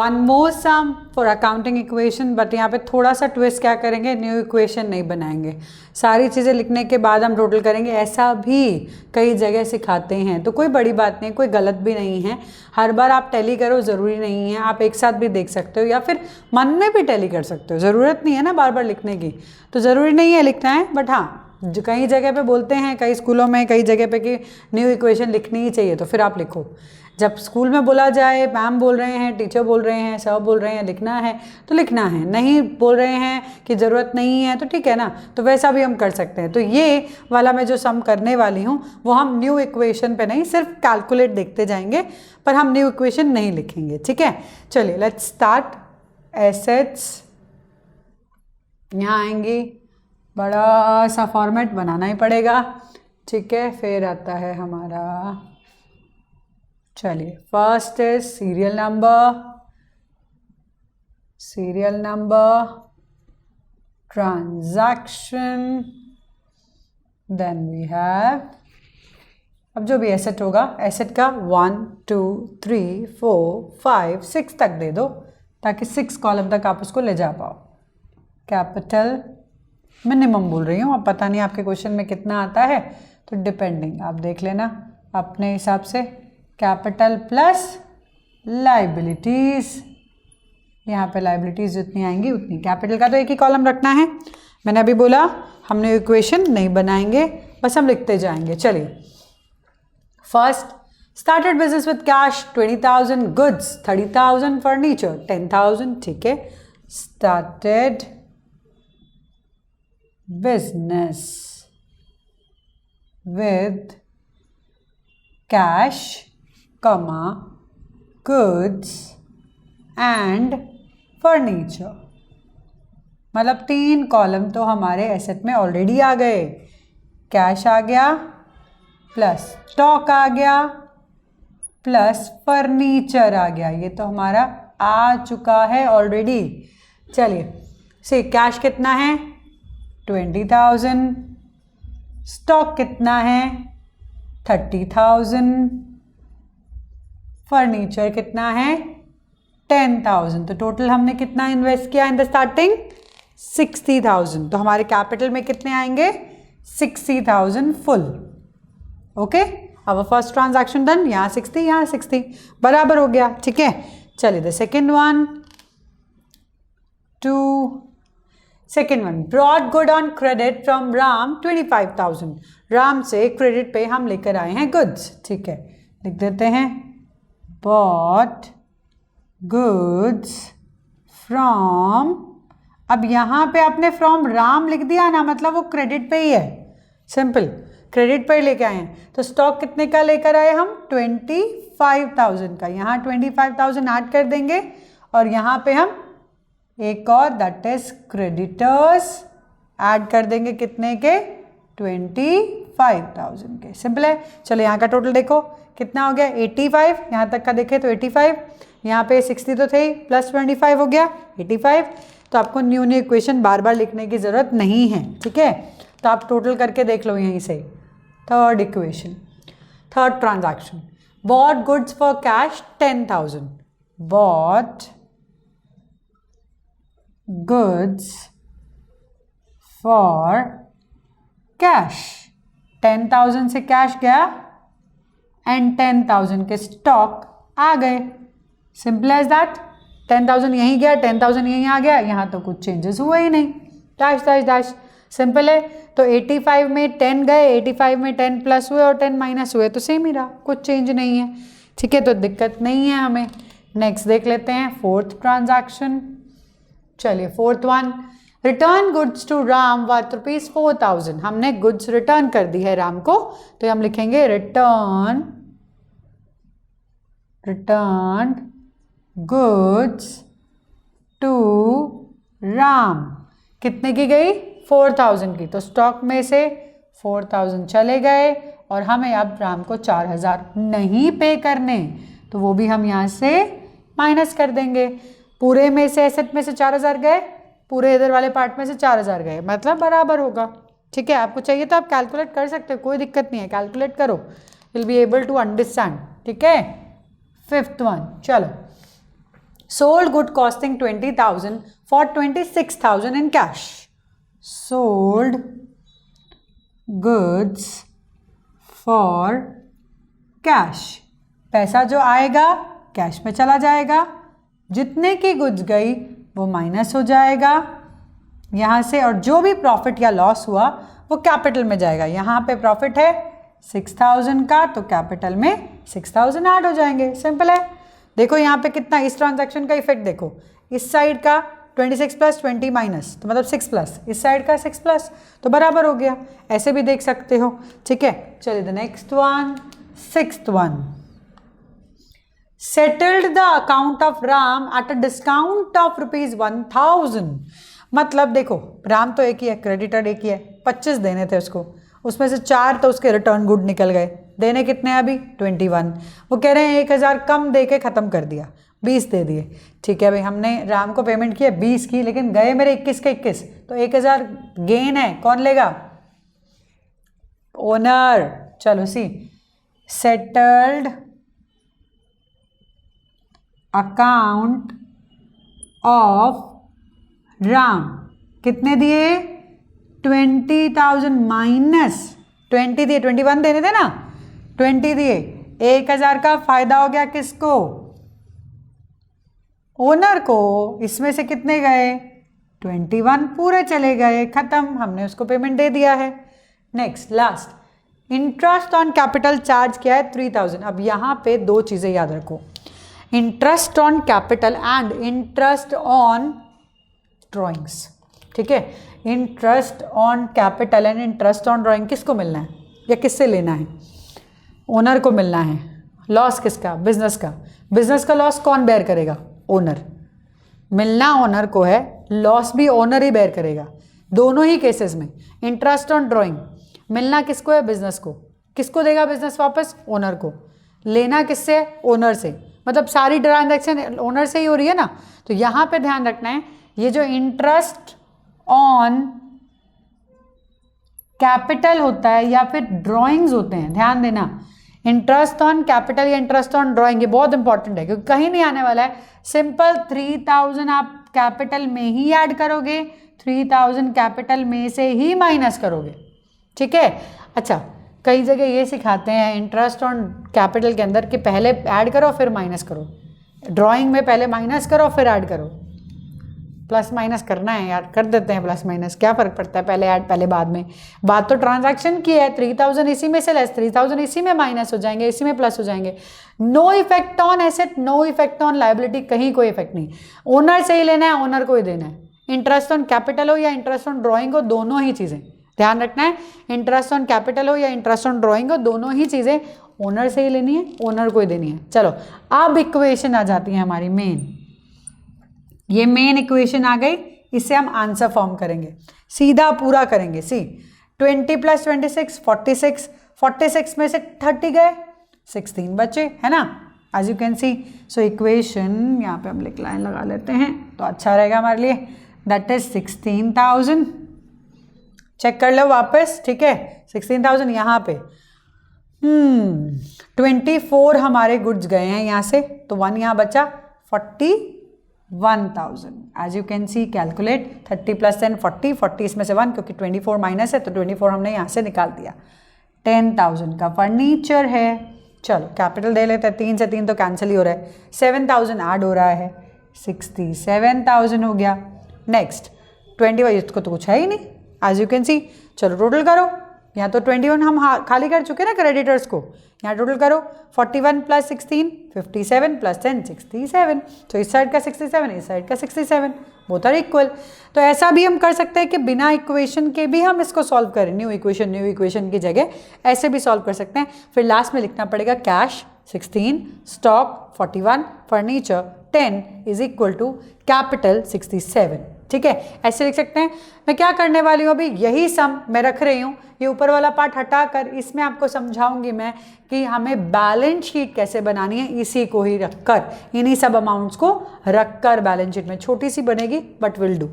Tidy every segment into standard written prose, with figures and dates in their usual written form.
One more some for accounting equation, but यहाँ पे थोड़ा सा ट्विस्ट क्या करेंगे, न्यू इक्वेशन नहीं बनाएंगे, सारी चीज़ें लिखने के बाद हम टोटल करेंगे। ऐसा भी कई जगह सिखाते हैं, तो कोई बड़ी बात नहीं, कोई गलत भी नहीं है। हर बार आप टैली करो ज़रूरी नहीं है, आप एक साथ भी देख सकते हो या फिर मन में भी टैली कर सकते हो, ज़रूरत नहीं है ना बार बार लिखने की, तो ज़रूरी नहीं है लिखना है। बट हाँ, जो कई जगह पे बोलते हैं, कई स्कूलों में कई जगह पे कि न्यू इक्वेशन लिखनी ही चाहिए, तो फिर आप लिखो। जब स्कूल में बोला जाए, मैम बोल रहे हैं, टीचर बोल रहे हैं, सर बोल रहे हैं लिखना है तो लिखना है, नहीं बोल रहे हैं कि ज़रूरत नहीं है तो ठीक है ना, तो वैसा भी हम कर सकते हैं। तो ये वाला मैं जो सम करने वाली हूँ वो हम न्यू इक्वेशन पे नहीं, सिर्फ कैलकुलेट देखते जाएंगे, पर हम न्यू इक्वेशन नहीं लिखेंगे, ठीक है। चलिए लेट्स स्टार्ट। एसेट्स यहाँ आएंगी, बड़ा सा फॉर्मेट बनाना ही पड़ेगा, ठीक है। फिर आता है हमारा, चलिए first is serial number, transaction, then we have, अब जो भी एसेट होगा, एसेट का 1 2 3 4 5 6 तक दे दो, ताकि 6 कॉलम तक आप उसको ले जा पाओ। कैपिटल मिनिमम बोल रही हूँ, अब पता नहीं आपके क्वेश्चन में कितना आता है, तो डिपेंडिंग आप देख लेना अपने हिसाब से। कैपिटल प्लस लाइबिलिटीज़, यहाँ पे लाइबिलिटीज़ जितनी आएंगी उतनी, कैपिटल का तो एक ही कॉलम रखना है। मैंने अभी बोला हमने इक्वेशन नहीं बनाएंगे, बस हम लिखते जाएंगे। चलिए first, started business with cash 20,000, goods 30,000, furniture 10,000, ठीक है। स्टार्टेड बिजनेस विद कैश, कमा, गुड्स एंड फर्नीचर, मतलब 3 कॉलम तो हमारे एसेट में ऑलरेडी आ गए। कैश आ गया, प्लस स्टॉक आ गया, प्लस फर्नीचर आ गया, ये तो हमारा आ चुका है ऑलरेडी। चलिए से कैश कितना है 20,000, स्टॉक कितना है 30,000, फर्नीचर कितना है 10,000, तो टोटल हमने कितना इन्वेस्ट किया इन द स्टार्टिंग 60,000, तो हमारे कैपिटल में कितने आएंगे 60,000 फुल। ओके, अब फर्स्ट ट्रांजैक्शन डन, यहाँ 60 यहाँ 60 बराबर हो गया, ठीक है। चलिए the second one, second one, brought good on credit from Ram 25,000, Ram से क्रेडिट पे हम लेकर आए हैं गुड्स, ठीक है। लिख देते हैं बॉट गुड्स फ्रॉम, अब यहाँ पे आपने फ्रॉम राम लिख दिया ना, मतलब वो क्रेडिट पे ही है, सिंपल क्रेडिट पे ही लेके आए हैं। तो स्टॉक कितने का लेकर आए हम 25,000 का, यहाँ 25,000 ऐड कर देंगे और यहाँ पे हम एक और दैट इज क्रेडिटर्स ऐड कर देंगे, कितने के 25,000 के, सिंपल है। चलो यहाँ का टोटल देखो कितना हो गया 85, यहाँ तक का देखें तो 85, यहाँ पे 60 तो थे प्लस 25 हो गया 85, तो आपको न्यू इक्वेशन बार बार लिखने की ज़रूरत नहीं है, ठीक है। तो आप टोटल करके देख लो यहीं से। Third equation, third transaction, bought goods for cash 10,000, bought goods for cash, 10,000 से कैश गया एंड 10,000 के स्टॉक आ गए, सिंपल एज दैट। 10,000 यहीं गया, 10,000 यहीं आ गया, यहाँ तो कुछ चेंजेस हुआ ही नहीं, डैश डैश डैश, सिंपल है। तो 85 में 10 गए, 85 में 10 प्लस हुए और 10 माइनस हुए, तो सेम ही रहा, कुछ चेंज नहीं है, ठीक है, तो दिक्कत नहीं है हमें। नेक्स्ट देख लेते हैं फोर्थ ट्रांजैक्शन। चलिए fourth one, return goods to Ram worth ₹4,000, हमने गुड्स रिटर्न कर दी है राम को, तो हम लिखेंगे रिटर्न गुड्स टू राम, कितने की गई 4,000 की, तो स्टॉक में से 4,000 चले गए और हमें अब राम को 4,000 नहीं पे करने, तो वो भी हम यहाँ से माइनस कर देंगे। पूरे में से एसेट में से 4,000 गए, पूरे इधर वाले पार्ट में से 4,000 गए, मतलब बराबर होगा, ठीक है। आपको चाहिए तो आप कैलकुलेट कर सकते हो, कोई दिक्कत नहीं है, कैलकुलेट करो, will be able to understand, ठीक है। फिफ्थ वन, चलो sold good costing 20,000 for 26,000 in cash. Sold goods for cash. पैसा जो आएगा कैश में चला जाएगा, जितने की गुड्स गई वो माइनस हो जाएगा यहाँ से, और जो भी प्रॉफिट या लॉस हुआ वो कैपिटल में जाएगा। यहाँ पे प्रॉफिट है 6,000 का, तो कैपिटल में 6,000 ऐड हो जाएंगे। सिंपल है। देखो यहाँ पे कितना, इस ट्रांजैक्शन का इफेक्ट देखो, इस साइड का 26 प्लस 20 माइनस, तो मतलब 6 प्लस, इस साइड का 6 प्लस, तो बराबर हो गया। ऐसे भी देख सकते हो। ठीक है, चलिए the next one, 6th one. Settled the account of Ram at a discount of ₹1,000। मतलब देखो राम तो एक ही है, क्रेडिटर एक ही है, 25 देने थे उसको, उसमें से 4 तो उसके रिटर्न गुड निकल गए। देने कितने हैं अभी? 21। वो कह रहे हैं 1,000 कम दे के ख़त्म कर दिया, 20 दे दिए। ठीक है भाई, हमने राम को पेमेंट किया 20 की, लेकिन गए मेरे 21 के 21, तो 1,000 गेन है। कौन लेगा? ओनर। चलो सी, सेटल्ड अकाउंट ऑफ राम, कितने दिए? 20,000 माइनस 20 दिए, 21 देने थे ना, 20 दिए, 1,000 का फायदा हो गया किसको? ओनर को। इसमें से कितने गए? 21 पूरे चले गए, खत्म, हमने उसको पेमेंट दे दिया है। Next last, interest on capital charge किया है 3,000। अब यहाँ पे 2 चीज़ें याद रखो, interest on capital and interest on drawings. ठीक है, interest on capital and interest on drawing किसको मिलना है या किससे लेना है? ओनर को मिलना है। लॉस किसका? बिजनेस का। बिजनेस का लॉस कौन बेयर करेगा? ओनर। मिलना ओनर को है, लॉस भी ओनर ही बेयर करेगा, दोनों ही केसेस में। इंटरेस्ट ऑन ड्रॉइंग मिलना किसको है? बिजनेस को। किसको देगा बिजनेस वापस? ओनर को। लेना किससे? ओनर से। मतलब सारी ट्रांजैक्शन ओनर से ही हो रही है ना। तो यहाँ पे ध्यान रखना है, ये जो इंटरेस्ट ऑन कैपिटल होता है या फिर ड्राइंग्स होते हैं, ध्यान देना, इंटरेस्ट ऑन कैपिटल या इंटरेस्ट ऑन ड्राइंग, ये बहुत इंपॉर्टेंट है क्योंकि कहीं नहीं आने वाला है। सिंपल 3,000 आप कैपिटल में ही ऐड करोगे, 3,000 कैपिटल में से ही माइनस करोगे। ठीक है। अच्छा, कई जगह ये सिखाते हैं इंटरेस्ट ऑन कैपिटल के अंदर कि पहले ऐड करो फिर माइनस करो, ड्राइंग में पहले माइनस करो फिर ऐड करो। प्लस माइनस करना है यार, कर देते हैं प्लस माइनस, क्या फ़र्क पड़ता है, पहले ऐड पहले बाद में। बात तो ट्रांजैक्शन की है, 3,000 इसी में से लेस, 3,000 इसी में माइनस हो जाएंगे, इसी में प्लस हो जाएंगे। No effect on asset, no effect on liability, कहीं कोई इफेक्ट नहीं। ओनर से ही लेना है, ओनर को ही देना है। इंटरेस्ट ऑन कैपिटल हो या इंटरेस्ट ऑन ड्राइंग हो, दोनों ही चीज़ें ध्यान रखना है। इंटरेस्ट ऑन कैपिटल हो या इंटरेस्ट ऑन ड्राइंग हो, दोनों ही चीज़ें ओनर से ही लेनी है, ओनर को ही देनी है। चलो अब इक्वेशन आ जाती है हमारी मेन, ये मेन इक्वेशन आ गई, इससे हम आंसर फॉर्म करेंगे, सीधा पूरा करेंगे। सी 20 + 26 46, 46 में से 30 गए, 16 बचे, है ना, as you can see. So equation यहाँ पे हम लाइन लगा लेते हैं तो अच्छा रहेगा हमारे लिए। दैट इज 16,000, चेक कर लो वापस, ठीक है। 16,000 यहाँ पे 24 हमारे गुड्स गए हैं यहाँ से, तो 1 यहाँ बचा, 41,000। As you can see calculate 30 + 10 40, 40 इसमें से 1 क्योंकि 24 माइनस है तो 24 हमने यहाँ से निकाल दिया। 10,000 का फर्नीचर है। चलो कैपिटल दे लेते हैं, 3 से 3 तो कैंसिल ही हो रहा है, 7,000 ऐड हो रहा है, 67,000 हो गया। नेक्स्ट 21, इसको तो कुछ है ही नहीं, एज यू कैन सी। चलो टोटल करो, यहाँ तो 21 हम खाली कर चुके ना क्रेडिटर्स को, यहाँ टोटल करो 41 + 16 57 + 10 67। तो इस साइड का 67, इस साइड का 67, बोथ आर इक्वल। तो ऐसा भी हम कर सकते हैं कि बिना इक्वेशन के भी हम इसको सॉल्व करें, न्यू इक्वेशन की जगह ऐसे भी सॉल्व कर सकते हैं। फिर लास्ट में लिखना पड़ेगा कैश 16, स्टॉक 41, फर्नीचर 10 = कैपिटल 67। ठीक है, ऐसे लिख सकते हैं। मैं क्या करने वाली हूँ अभी, यही सम मैं रख रही हूँ, ये ऊपर वाला पार्ट हटाकर इसमें आपको समझाऊंगी मैं कि हमें बैलेंस शीट कैसे बनानी है, इसी को ही रखकर, इन्हीं सब अमाउंट्स को रखकर बैलेंस शीट में छोटी सी बनेगी बट विल डू।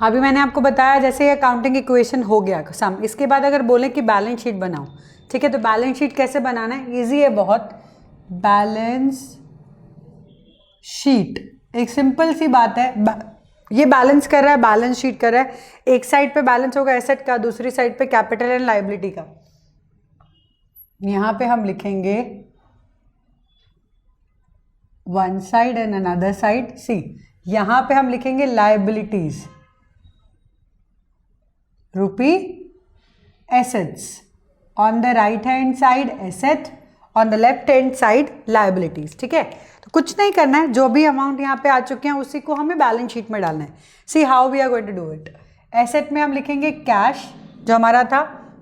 अभी मैंने आपको बताया जैसे ये अकाउंटिंग इक्वेशन हो गया सम, इसके बाद अगर बोले कि बैलेंस शीट बनाओ, ठीक है, तो बैलेंस शीट कैसे बनाना है, ईजी है बहुत। बैलेंस शीट, एक सिंपल सी बात है, ये बैलेंस कर रहा है, बैलेंस शीट कर रहा है, एक साइड पे बैलेंस होगा एसेट का, दूसरी साइड पे कैपिटल एंड लायबिलिटी का। यहां पे हम लिखेंगे one side and another side, see यहां पे हम लिखेंगे लायबिलिटीज रूपी assets, on the right hand side asset, on the left hand side liabilities. ठीक है, तो कुछ नहीं करना है, जो भी अमाउंट यहाँ पे आ चुके हैं उसी को हमें बैलेंस शीट में डालना है। See how we are going to do it. Asset में हम लिखेंगे कैश जो हमारा था,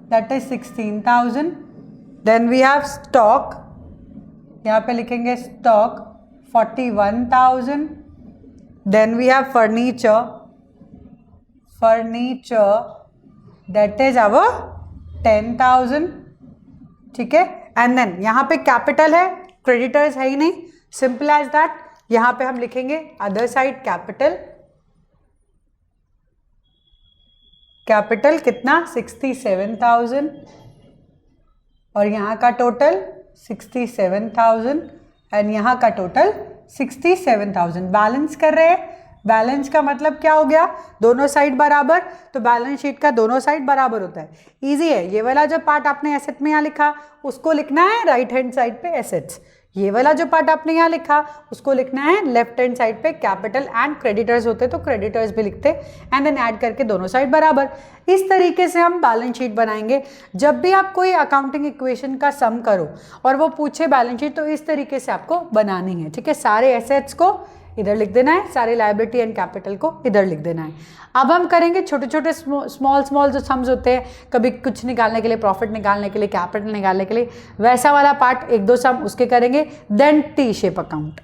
that is 16,000। Then we have stock, यहाँ पे लिखेंगे stock 41,000। Then we have furniture, that is our 10,000। ठीक है, एंड देन यहाँ पे कैपिटल है, क्रेडिटर्स है ही नहीं, सिंपल एज दैट। यहाँ पे हम लिखेंगे अदर साइड कैपिटल कितना 67,000 और यहाँ का टोटल 67,000 एंड यहाँ का टोटल 67,000। बैलेंस कर रहे हैं, बैलेंस का मतलब क्या हो गया, दोनों साइड बराबर, तो बैलेंस शीट का दोनों साइड बराबर होता है। इजी है, ये वाला जो पार्ट आपने एसेट में यहाँ लिखा उसको लिखना है राइट हैंड साइड पे एसेट्स, ये वाला जो पार्ट आपने यहाँ लिखा उसको लिखना है लेफ्ट हैंड साइड पे कैपिटल एंड क्रेडिटर्स होते तो क्रेडिटर्स भी लिखते एंड देन ऐड करके दोनों साइड बराबर। इस तरीके से हम बैलेंस शीट बनाएंगे। जब भी आप कोई अकाउंटिंग इक्वेशन का सम करो और वो पूछे बैलेंस शीट, तो इस तरीके से आपको बनानी है। ठीक है, सारे एसेट्स को इधर लिख देना है, सारे लायबिलिटी एंड कैपिटल को इधर लिख देना है। अब हम करेंगे छोटे छोटे स्मॉल जो सम्स होते हैं, कभी कुछ निकालने के लिए, प्रॉफिट निकालने के लिए, कैपिटल निकालने के लिए, वैसा वाला पार्ट एक दो सम उसके करेंगे, देन टी शेप अकाउंट।